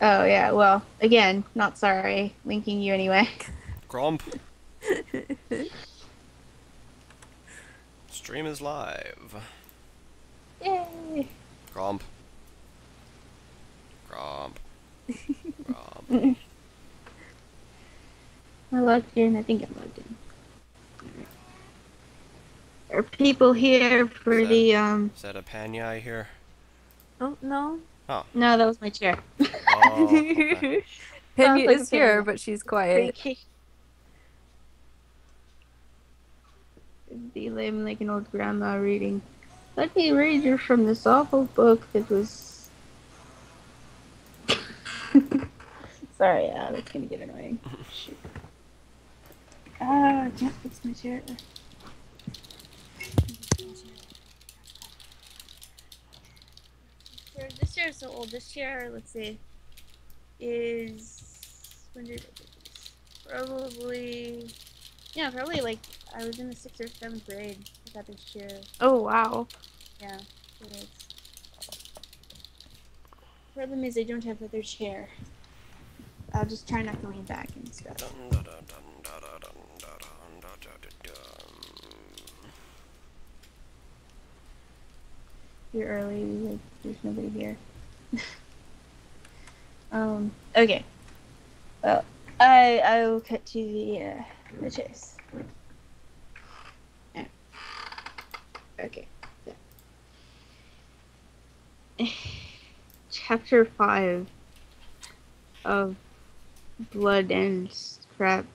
Oh, yeah, well, again, not sorry. Linking you anyway. Grump. Stream is live. Yay! Grump. Grump. Grump. I logged in. I think I'm logged in. Are people here Is for that the, is that a panya I hear? Oh, no. Oh. No, that was my chair. Oh, okay. Pena Sounds like a is pain in here, the but she's pretty quiet. cute. Be lame like an old grandma reading. Let me read you from this awful book that was. Sorry, that's gonna get annoying. Shoot. I can't fix my chair. This chair is so old. This chair, let's see, is when did I get this? Probably, yeah, probably like I was in the 6th or 7th grade. I got this chair. Oh, wow. Yeah, it is. Problem is I don't have other chair. I'll just try not to lean back and stuff. You're early, like, there's nobody here. Okay. Well, I will cut to the chase. Yeah. Okay. So. Chapter 5 of Blood and Crap.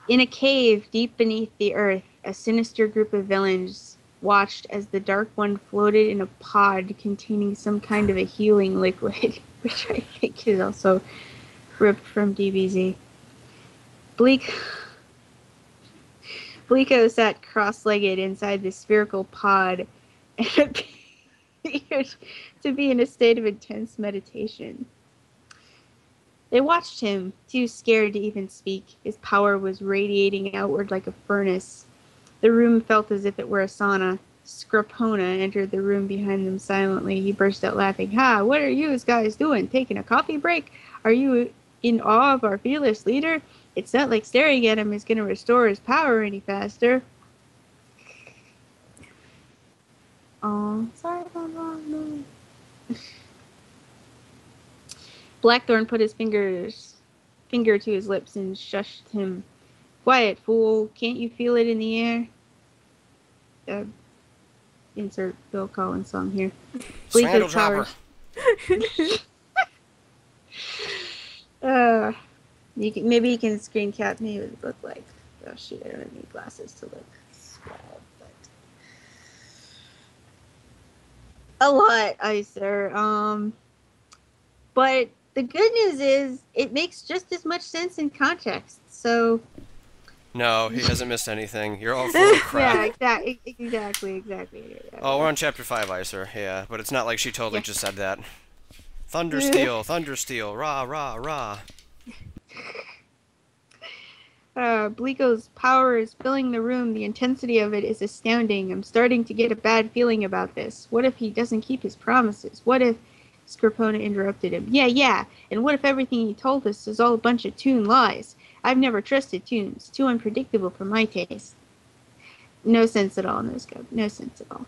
In a cave deep beneath the earth, a sinister group of villains watched as the Dark One floated in a pod containing some kind of a healing liquid, which I think is also ripped from DBZ. Bleak Bleako sat cross-legged inside the spherical pod and appeared to be in a state of intense meditation. They watched him, too scared to even speak. His power was radiating outward like a furnace. The room felt as if it were a sauna. Scrapona entered the room behind them silently. He burst out laughing. Ha! What are you guys doing? Taking a coffee break? Are you in awe of our fearless leader? It's not like staring at him is going to restore his power any faster. Oh, sorry about that. Blackthorn put his finger to his lips and shushed him. Quiet, fool. Can't you feel it in the air? Insert Bill Collins song here. Swandle Bleako's dropper. powers. uh, maybe you can screen cap me what it looked like. Oh shoot, I don't need glasses to look swell, but a lot, I sir. But the good news is it makes just as much sense in context. So No, he hasn't missed anything. You're all full of yeah, crap. exactly. Oh, we're on chapter 5, Icer. Yeah, but it's not like she totally Yeah. just said that. Thundersteel, Thundersteel, rah, rah, rah. Bleako's power is filling the room. The intensity of it is astounding. I'm starting to get a bad feeling about this. What if he doesn't keep his promises? What if... Scripona interrupted him. Yeah. And what if everything he told us is all a bunch of Toon lies? I've never trusted Toons. Too unpredictable for my taste. No sense at all, no scope. No sense at all.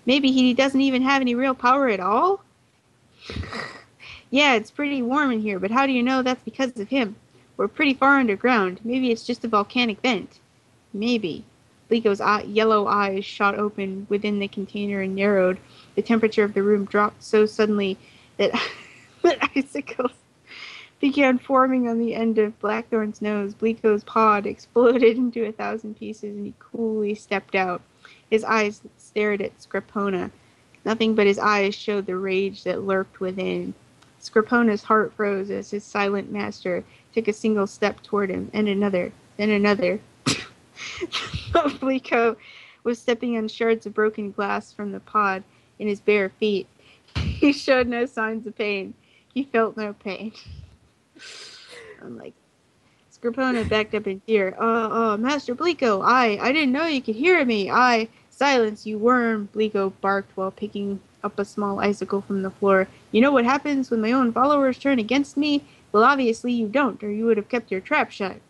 Maybe he doesn't even have any real power at all? Yeah, it's pretty warm in here, but how do you know that's because of him? We're pretty far underground. Maybe it's just a volcanic vent. Maybe. Liko's yellow eyes shot open within the container and narrowed. The temperature of the room dropped so suddenly that, that icicles began forming on the end of Blackthorn's nose. Bleako's pod exploded into 1,000 pieces, and he coolly stepped out. His eyes stared at Scripona. Nothing but his eyes showed the rage that lurked within. Scripona's heart froze as his silent master took a single step toward him, and another, then another. Bleako was stepping on shards of broken glass from the pod in his bare feet. He showed no signs of pain. He felt no pain. I'm like, Scripona backed up in fear. Master Bleako, I didn't know you could hear me. Silence, you worm, Bliko barked while picking up a small icicle from the floor. You know what happens when my own followers turn against me? Well, obviously you don't, or you would have kept your trap shut.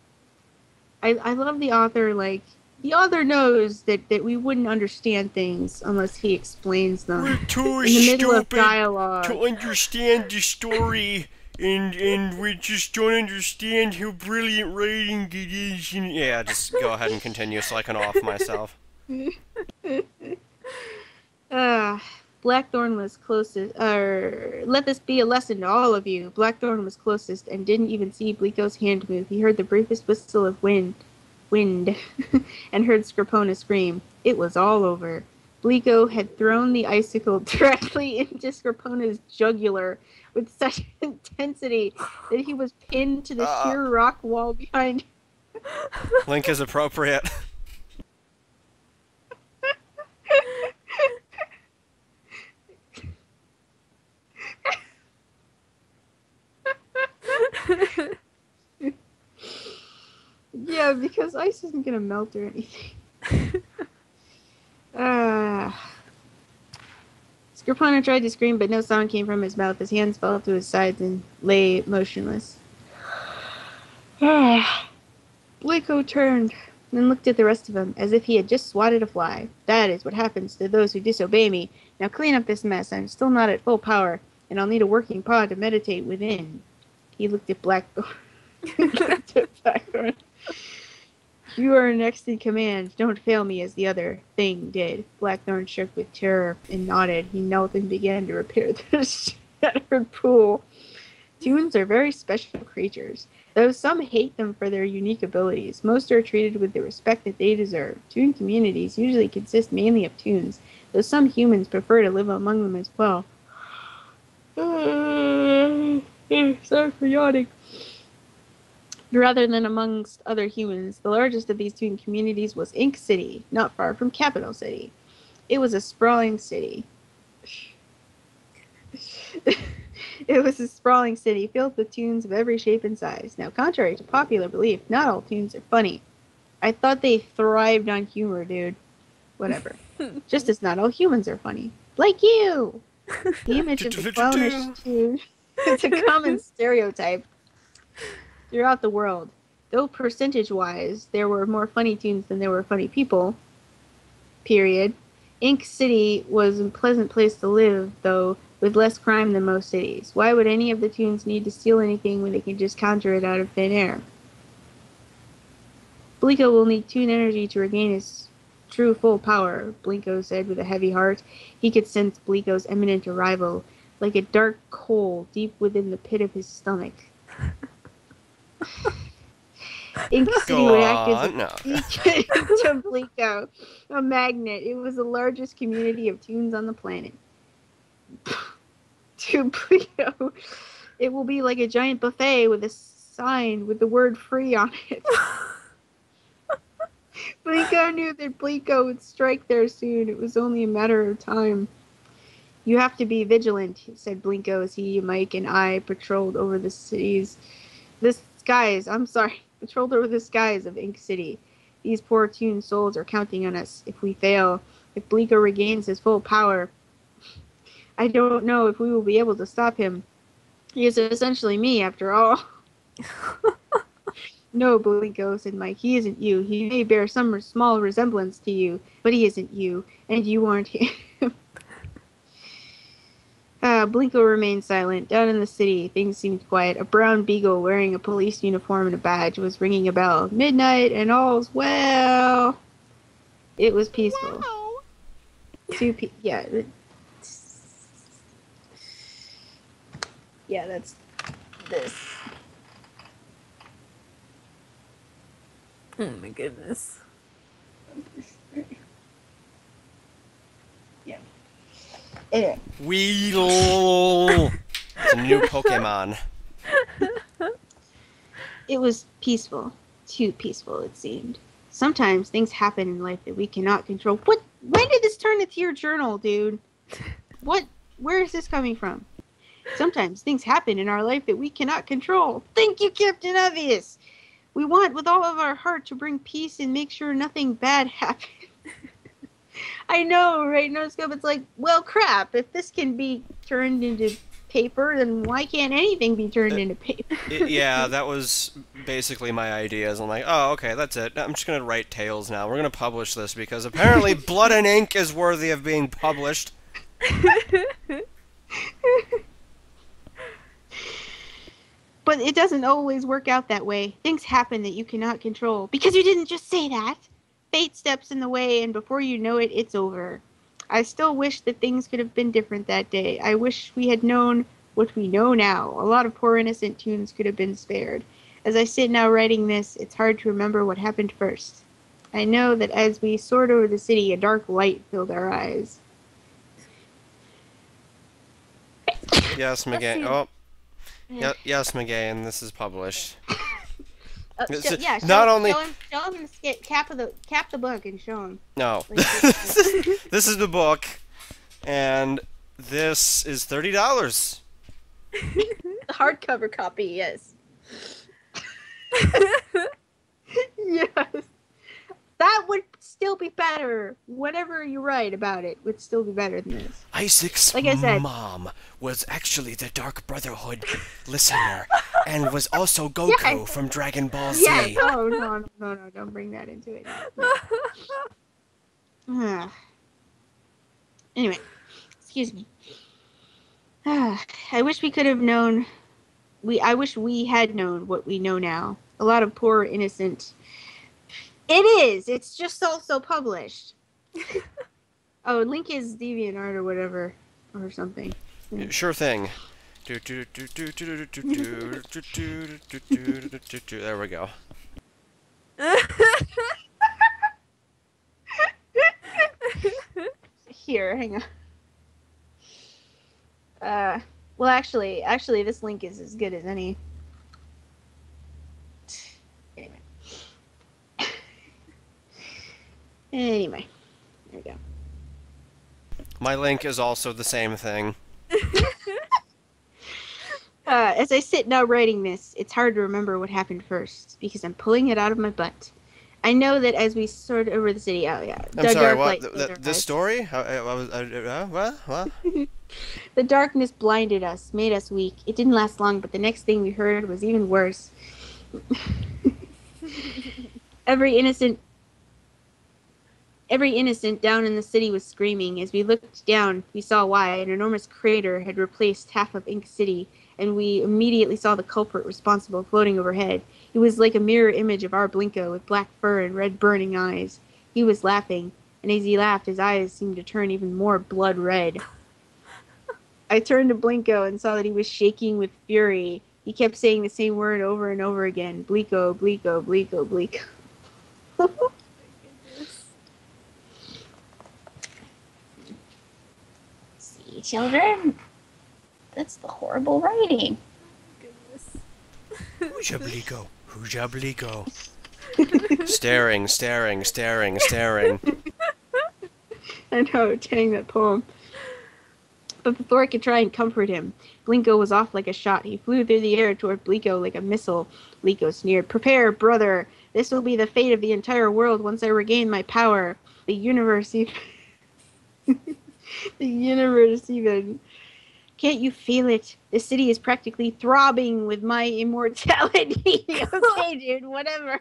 I love the author, like, the author knows that we wouldn't understand things unless he explains them. We're too in the middle of stupid dialogue. to understand the story, and we just don't understand how brilliant writing it is. And yeah, just go ahead and continue so I can off myself. Blackthorn was closest, let this be a lesson to all of you. Blackthorn was closest and didn't even see Bliko's hand move. He heard the briefest whistle of wind, and heard Scripona scream. It was all over. Bliko had thrown the icicle directly into Scripona's jugular with such intensity that he was pinned to the sheer rock wall behind. Link is appropriate. Yeah, because ice isn't gonna melt or anything. Scripona tried to scream, but no sound came from his mouth. His hands fell to his sides and lay motionless. Bliko turned and looked at the rest of him as if he had just swatted a fly. That is what happens to those who disobey me. Now clean up this mess. I'm still not at full power, and I'll need a working paw to meditate within. He looked at Blackthorn. You are next in command. Don't fail me as the other thing did. Blackthorn shook with terror and nodded. He knelt and began to repair the shattered pool. Toons are very special creatures. Though some hate them for their unique abilities, most are treated with the respect that they deserve. Toon communities usually consist mainly of toons, though some humans prefer to live among them as well. Sorry for yawning. Rather than amongst other humans, the largest of these toon communities was Ink City, not far from Capital City. It was a sprawling city. It was a sprawling city filled with toons of every shape and size. Now, contrary to popular belief, not all toons are funny. I thought they thrived on humor, dude. Whatever. Just as not all humans are funny. Like you! The image of the clownish toon is a common stereotype throughout the world. Though percentage-wise, there were more funny toons than there were funny people. Period. Ink City was a pleasant place to live, though, with less crime than most cities. Why would any of the toons need to steal anything when they can just conjure it out of thin air? Bliko will need toon energy to regain his true full power, Bliko said with a heavy heart. He could sense Bliko's imminent arrival, like a dark coal deep within the pit of his stomach. Ink City would act as a beacon to Bliko, a magnet. It was the largest community of toons on the planet. To Bliko, it will be like a giant buffet with a sign with the word free on it. Bliko knew that Bliko would strike there soon. It was only a matter of time. You have to be vigilant, said Bliko as he, Mike, and I patrolled over the patrolled over the skies of Ink City. These poor toon souls are counting on us. If we fail, if Bliko regains his full power, I don't know if we will be able to stop him. He is essentially me, after all. No, Bliko, said Mike. He isn't you. He may bear some small resemblance to you, but he isn't you, and you aren't him. Bliko remained silent. Down in the city, things seemed quiet. A brown beagle wearing a police uniform and a badge was ringing a bell. Midnight and all's well. It was peaceful. Wow. Yeah, that's this. Oh my goodness. Yeah. Anyway. Weedle! It's a new Pokemon. It was peaceful. Too peaceful, it seemed. Sometimes things happen in life that we cannot control. What? When did this turn into your journal, dude? What? Where is this coming from? Sometimes things happen in our life that we cannot control. Thank you, Captain Obvious. We want with all of our heart to bring peace and make sure nothing bad happens. I know, right? No scope. It's like, well, crap. If this can be turned into paper, then why can't anything be turned into paper? Yeah, that was basically my ideas. I'm like, oh, okay, that's it. I'm just gonna write tales now. We're gonna publish this because apparently blood and ink is worthy of being published. But it doesn't always work out that way. Things happen that you cannot control. Because you didn't just say that. Fate steps in the way, and before you know it, it's over. I still wish that things could have been different that day. I wish we had known what we know now. A lot of poor innocent tunes could have been spared. As I sit now writing this, it's hard to remember what happened first. I know that as we soared over the city, a dark light filled our eyes. Yes, McGay. Oh, yeah, yes, McGay, and this is published. Not only show him cap the book and show him. no, this is the book, and this is $30. The hardcover copy, yes. Yes. That would still be better. Whatever you write about it would still be better than this. Isaac's Like I said, mom was actually the Dark Brotherhood listener, and was also Goku from Dragon Ball Z. yeah, no, don't bring that into it. Anyway, excuse me. I wish we could have known. I wish we had known what we know now. A lot of poor innocent. It is. It's just also published. Oh, link is DeviantArt or whatever, or something. Sure thing. There we go. Here, hang on. Well, actually, this link is as good as any. Anyway, there we go. My link is also the same thing. As I sit now writing this, it's hard to remember what happened first, because I'm pulling it out of my butt. I know that as we soared over the city, I'm sorry, what? This story? What? The darkness blinded us, made us weak. It didn't last long, but the next thing we heard was even worse. Every innocent down in the city was screaming. As we looked down, we saw why. An enormous crater had replaced half of Ink City, and we immediately saw the culprit responsible floating overhead. He was like a mirror image of our Blinko, with black fur and red burning eyes. He was laughing, and as he laughed, his eyes seemed to turn even more blood red. I turned to Blinko and saw that he was shaking with fury. He kept saying the same word over and over again. Bliko, Bliko, Bliko, Bliko. See, children? That's the horrible writing. Hooja Bliko, Hooja Bliko. Staring. I know, dang that poem. But before I could try and comfort him, Blinko was off like a shot. He flew through the air toward Bliko like a missile. Bliko sneered, "Prepare, brother! This will be the fate of the entire world once I regain my power. The universe even... the universe even... Can't you feel it? The city is practically throbbing with my immortality." Okay, dude, whatever.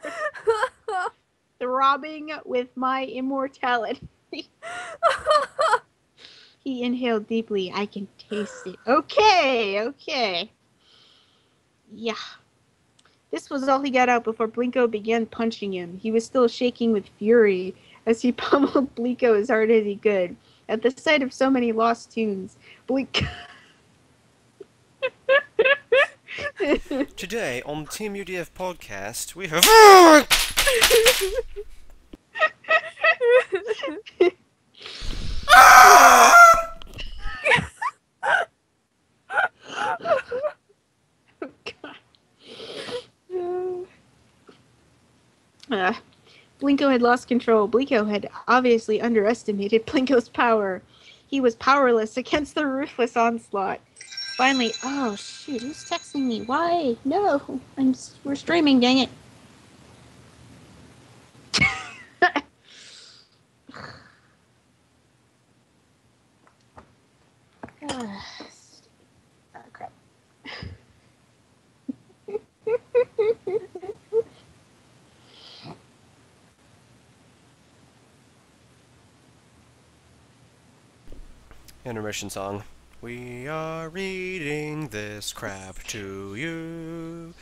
Throbbing with my immortality. He inhaled deeply. I can taste it. Okay. Yeah. This was all he got out before Blinko began punching him. He was still shaking with fury as he pummeled Blinko as hard as he could. At the sight of so many lost tunes, Blinko... Today on the Teamudf podcast, we have... Blinko had lost control. Blinko had obviously underestimated Blinko's power. He was powerless against the ruthless onslaught. Finally, oh shoot, who's texting me? Why? No, we're streaming, dang it. Crap. Intermission song. We are reading this crap to you.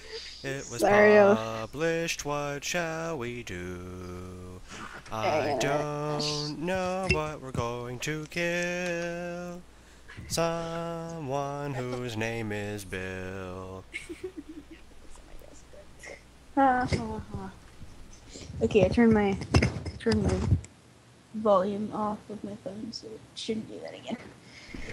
It was Sorry. published, what shall we do? I Dang it. don't know, but we're going to kill someone whose name is Bill. Okay, I turned my volume off of my phone, so it shouldn't do that again.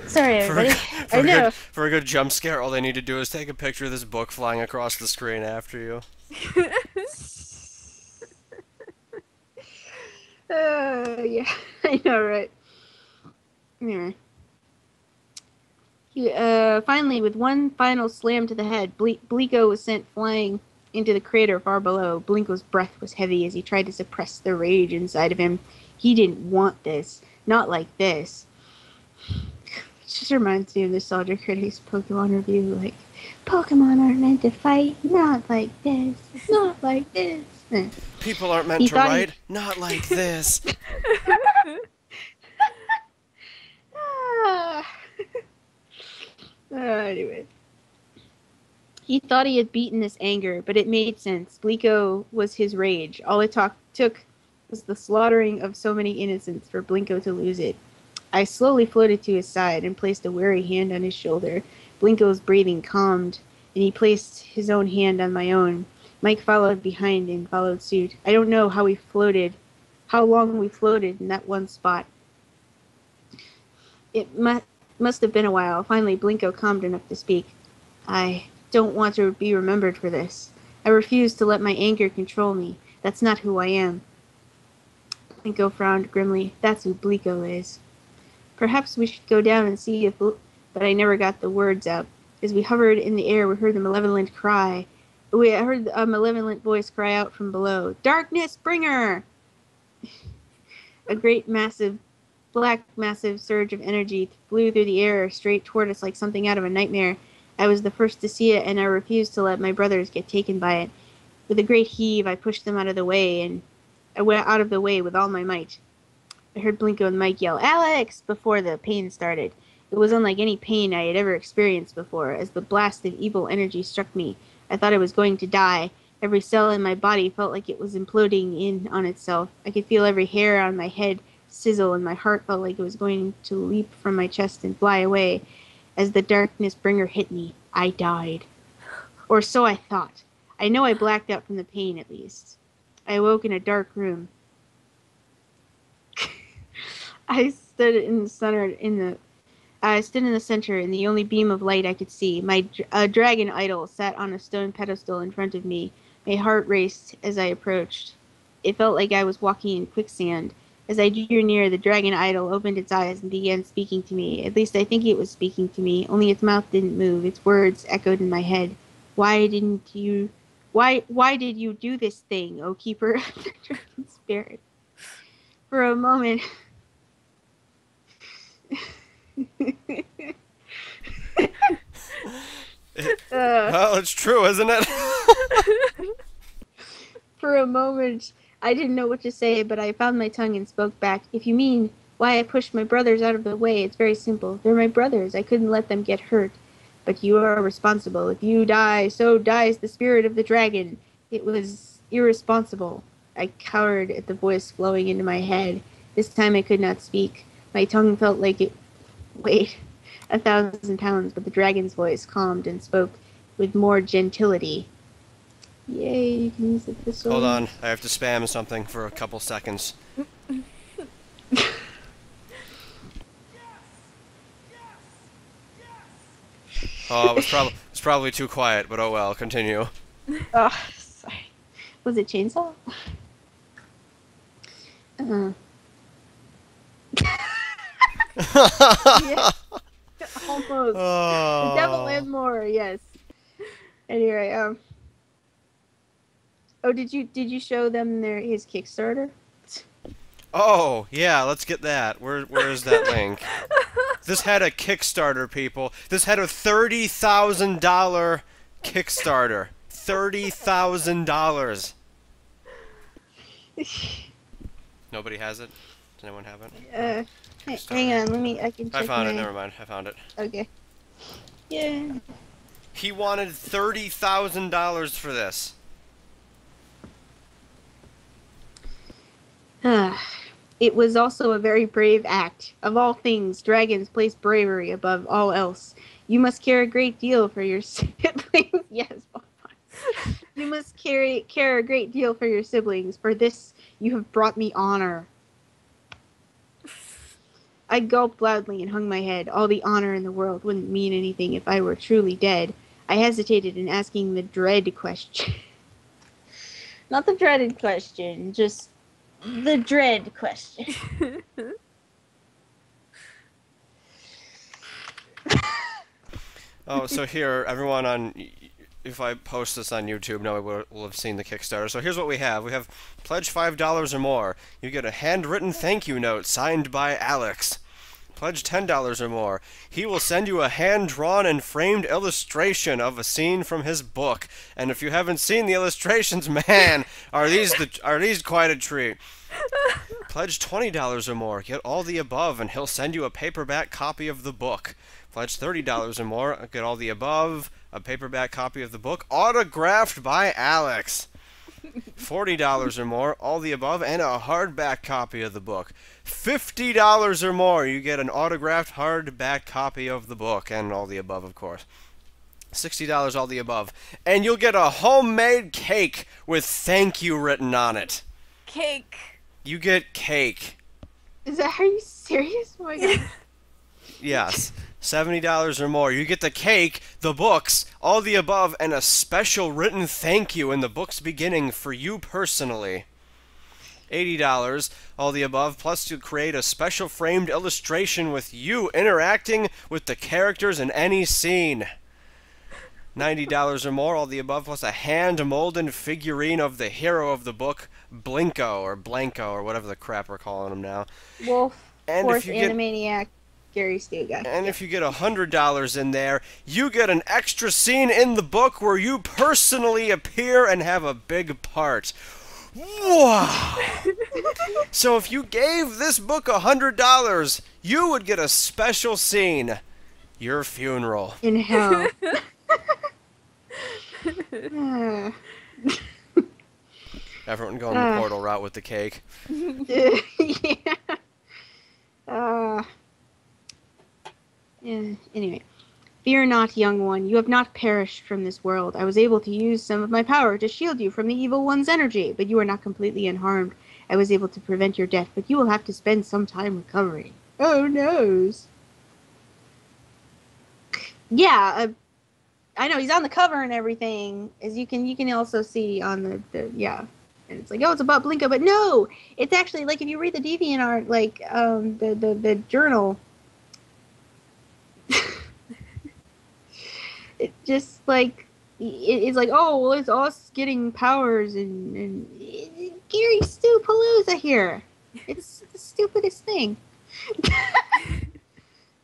Sorry, everybody. I know. For a good jump scare, all they need to do is take a picture of this book flying across the screen after you. Yeah, I know, right? Anyway. Finally, with one final slam to the head, Bliko was sent flying into the crater far below. Blinko's breath was heavy as he tried to suppress the rage inside of him. He didn't want this. Not like this. It just reminds me of the Soldier Critics Pokemon review, like, Pokemon aren't meant to fight, not like this, not like this. People aren't meant to write, not like this. Anyway. He thought he had beaten this anger, but it made sense. Bliko was his rage. All it took was the slaughtering of so many innocents for Blinko to lose it. I slowly floated to his side and placed a wary hand on his shoulder. Blinko's breathing calmed, and he placed his own hand on my own. Mike followed behind and followed suit. I don't know how long we floated in that one spot. It must have been a while. Finally, Blinko calmed enough to speak. I don't want to be remembered for this. I refuse to let my anger control me. That's not who I am. Blinko frowned grimly. That's who Bliko is. Perhaps we should go down and see if... But I never got the words out. As we hovered in the air, we heard the malevolent cry. We heard a malevolent voice cry out from below. Darkness bringer! A great massive surge of energy flew through the air straight toward us like something out of a nightmare. I was the first to see it, and I refused to let my brothers get taken by it. With a great heave, I pushed them out of the way, and I went out of the way with all my might. I heard Blinko and Mike yell, Alex! Before the pain started. It was unlike any pain I had ever experienced before. As the blast of evil energy struck me, I thought I was going to die. Every cell in my body felt like it was imploding in on itself. I could feel every hair on my head sizzle, and my heart felt like it was going to leap from my chest and fly away. As the darkness bringer hit me, I died. Or so I thought. I know I blacked out from the pain, at least. I awoke in a dark room. I stood in the center in the only beam of light I could see. My dragon idol sat on a stone pedestal in front of me. My heart raced as I approached. It felt like I was walking in quicksand. As I drew near, the dragon idol opened its eyes and began speaking to me. At least I think it was speaking to me, only its mouth didn't move. Its words echoed in my head. Why did you do this thing, O keeper of the dragon spirit? For a moment... Well, it's true, isn't it? For a moment, I didn't know what to say, but I found my tongue and spoke back. If you mean why I pushed my brothers out of the way, it's very simple. They're my brothers. I couldn't let them get hurt. But you are responsible. If you die, so dies the spirit of the dragon. It was irresponsible. I cowered at the voice flowing into my head. This time I could not speak. My tongue felt like it weighed 1,000 pounds, but the dragon's voice calmed and spoke with more gentility. Yay, you can use it this way. Hold on, I have to spam something for a couple seconds. Oh, it's probably too quiet, but oh well, continue. Oh, sorry. Was it chainsaw? Yeah, almost. Oh. The devil and more, yes. Anyway, oh, did you show them his Kickstarter? Oh, yeah, let's get that. Where is that link? This had a Kickstarter, people. This had a $30,000 Kickstarter. $30,000. Nobody has it? Does anyone have it? Hang on, I can check I found it, my- never mind. I found it. Okay. Yeah. He wanted $30,000 for this. It was also a very brave act. Of all things, dragons place bravery above all else. You must care a great deal for your siblings. Yes, you must care a great deal for your siblings. For this, you have brought me honor. I gulped loudly and hung my head. All the honor in the world wouldn't mean anything if I were truly dead. I hesitated in asking the dread question. Not the dreaded question, just the dread question. Oh, so here, everyone on... If I post this on YouTube, no one will have seen the Kickstarter. So here's what we have. We have pledge $5 or more. You get a handwritten thank you note signed by Alex. Pledge $10 or more. He will send you a hand-drawn and framed illustration of a scene from his book. And if you haven't seen the illustrations, man, are these quite a treat. Pledge $20 or more. Get all the above, and he'll send you a paperback copy of the book. Pledge $30 or more. Get all the above, a paperback copy of the book, autographed by Alex. $40 or more, all the above, and a hardback copy of the book. $50 or more, you get an autographed hardback copy of the book, and all the above, of course. $60, all the above. And you'll get a homemade cake with thank you written on it. Cake. You get cake. Are you serious? Oh my god. Yes. $70 or more. You get the cake, the books, all the above, and a special written thank you in the book's beginning for you personally. $80, all the above, plus you create a special framed illustration with you interacting with the characters in any scene. $90 or more, all the above, plus a hand-molded figurine of the hero of the book, Blinko, or Blanco, or whatever the crap we're calling him now. Wolf, And Force, if you get... Animaniac, Gary Stuga. And if you get $100 in there, you get an extra scene in the book where you personally appear and have a big part. Wow! So if you gave this book $100, you would get a special scene. Your funeral. In hell. Ah. Everyone going the portal route with the cake. Yeah. Anyway. Fear not, young one. You have not perished from this world. I was able to use some of my power to shield you from the evil one's energy, but you are not completely unharmed. I was able to prevent your death, but you will have to spend some time recovering. Oh, noes. Yeah, I know, he's on the cover and everything, as you can also see on the yeah. And it's like, oh, it's about Blinko, but no! It's actually, like, if you read the DeviantArt, like, the journal, it just, like, it's like, oh, well, it's us getting powers, and Gary Stu Palooza here. It's the stupidest thing.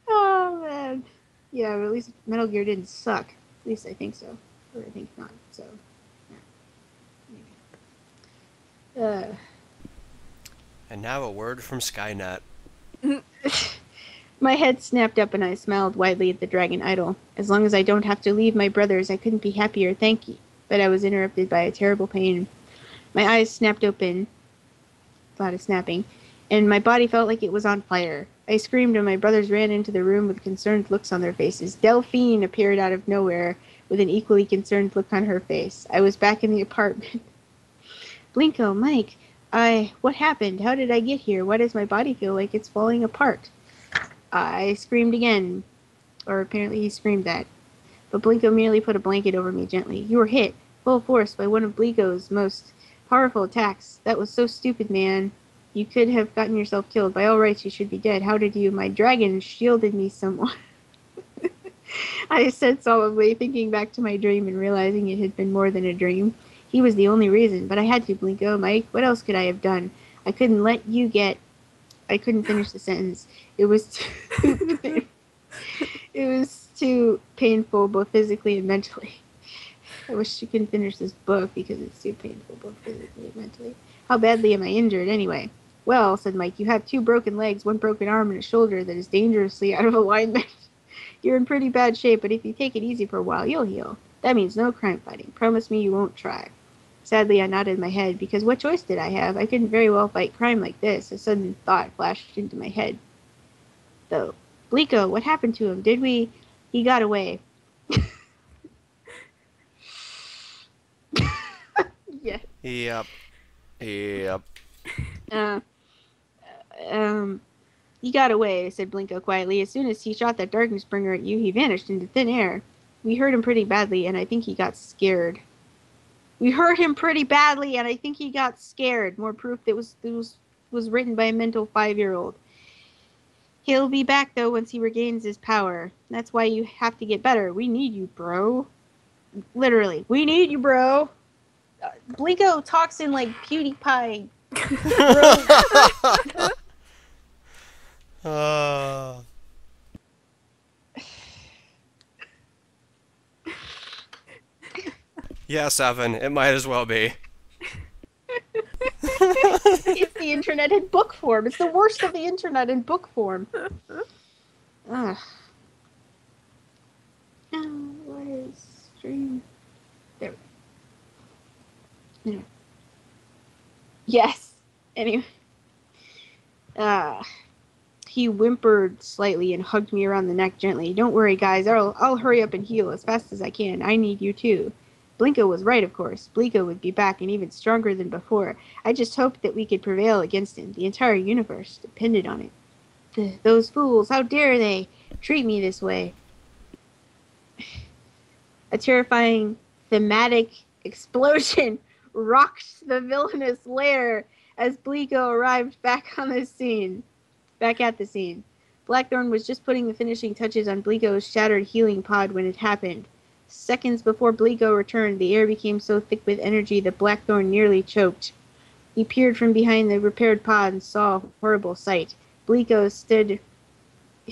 Oh, man. Yeah, but at least Metal Gear didn't suck. At least I think so. Or I think not, so. Yeah. And now a word from Skynet. My head snapped up and I smiled widely at the dragon idol. As long as I don't have to leave my brothers, I couldn't be happier, thank you. But I was interrupted by a terrible pain. My eyes snapped open. A lot of snapping. And my body felt like it was on fire. I screamed and my brothers ran into the room with concerned looks on their faces. Delphine appeared out of nowhere with an equally concerned look on her face. I was back in the apartment. Blinko, Mike, what happened? How did I get here? Why does my body feel like it's falling apart? I screamed again. Or apparently he screamed that. But Blinko merely put a blanket over me gently. You were hit, full force, by one of Blinko's most powerful attacks. That was so stupid, man. You could have gotten yourself killed. By all rights, you should be dead. How did you? My dragon shielded me somewhat. I said solemnly, thinking back to my dream and realizing it had been more than a dream. He was the only reason, but I had to, Blinko, Mike. What else could I have done? I couldn't let you get... I couldn't finish the sentence. It was too... It was too painful, both physically and mentally. I wish you couldn't finish this book because it's too painful, both physically and mentally. How badly am I injured, anyway? Well, said Mike, you have 2 broken legs, 1 broken arm, and a shoulder that is dangerously out of alignment. You're in pretty bad shape, but if you take it easy for a while, you'll heal. That means no crime fighting. Promise me you won't try. Sadly, I nodded my head, because what choice did I have? I couldn't very well fight crime like this. A sudden thought flashed into my head. Though, Blico, what happened to him? Did we... He got away. Yeah. Yep. He got away, said Blinko quietly. As soon as he shot that darkness bringer at you, he vanished into thin air. We hurt him pretty badly, and I think he got scared. More proof that was written by a mental 5-year-old. He'll be back, though, once he regains his power. That's why you have to get better. We need you, bro. Literally. We need you, bro. Blinko talks in, like, PewDiePie. Yes, Evan, it might as well be. It's the internet in book form. It's the worst of the internet in book form. Ugh. What is stream? There we go. Anyway. Yes. Anyway. He whimpered slightly and hugged me around the neck gently. Don't worry, guys. I'll hurry up and heal as fast as I can. I need you too. Blinko was right, of course. Blico would be back and even stronger than before. I just hoped that we could prevail against him. The entire universe depended on it. Those fools, how dare they treat me this way? A terrifying thematic explosion rocked the villainous lair as Blico arrived back at the scene. Blackthorn was just putting the finishing touches on Blico's shattered healing pod when it happened. Seconds before Blico returned, the air became so thick with energy that Blackthorn nearly choked. He peered from behind the repaired pod and saw a horrible sight. Blico stood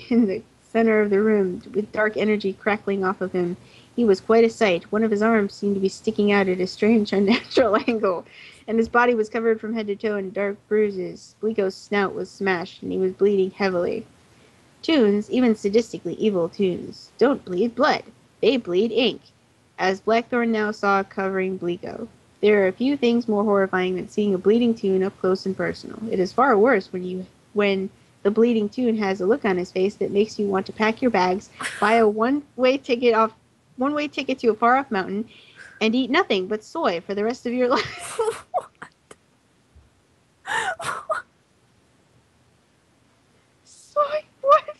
in the center of the room with dark energy crackling off of him. He was quite a sight. One of his arms seemed to be sticking out at a strange, unnatural angle, and his body was covered from head to toe in dark bruises. Blico's snout was smashed, and he was bleeding heavily. Toons, even sadistically evil toons, don't bleed blood. They bleed ink, as Blackthorn now saw covering Blico. There are a few things more horrifying than seeing a bleeding toon up close and personal. It is far worse when the bleeding toon has a look on his face that makes you want to pack your bags, buy a one-way ticket to a far-off mountain, and eat nothing but soy for the rest of your life. What? Soy? What?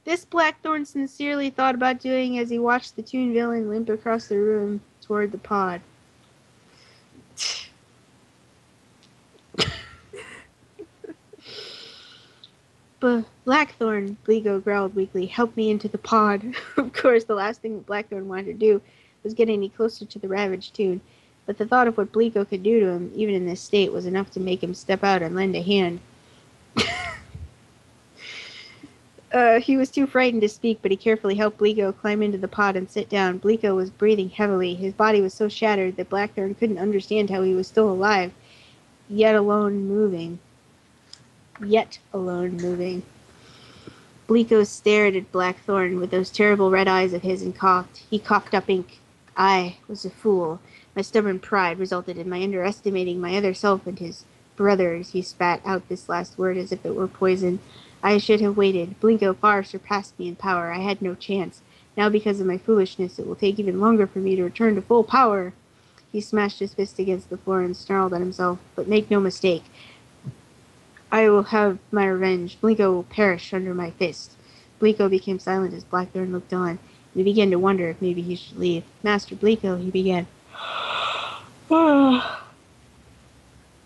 This Blackthorn sincerely thought about doing as he watched the toon villain limp across the room toward the pod. But Blackthorn, Blico growled weakly, help me into the pod. Of course, the last thing that Blackthorn wanted to do was get any closer to the ravaged toon, but the thought of what Blico could do to him, even in this state, was enough to make him step out and lend a hand. He was too frightened to speak, but he carefully helped Blico climb into the pod and sit down. Blico was breathing heavily. His body was so shattered that Blackthorn couldn't understand how he was still alive, yet alone moving. Blico stared at Blackthorn with those terrible red eyes of his and coughed. He coughed up ink. I was a fool. My stubborn pride resulted in my underestimating my other self and his brothers. He spat out this last word as if it were poison. I should have waited. Blico far surpassed me in power. I had no chance. Now, because of my foolishness, it will take even longer for me to return to full power. He smashed his fist against the floor and snarled at himself. But make no mistake. I will have my revenge. Blico will perish under my fist. Blico became silent as Blackthorn looked on, and he began to wonder if maybe he should leave. Master Blico, he began. But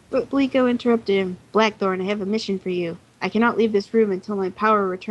Blico interrupted him. Blackthorn, I have a mission for you. I cannot leave this room until my power returns.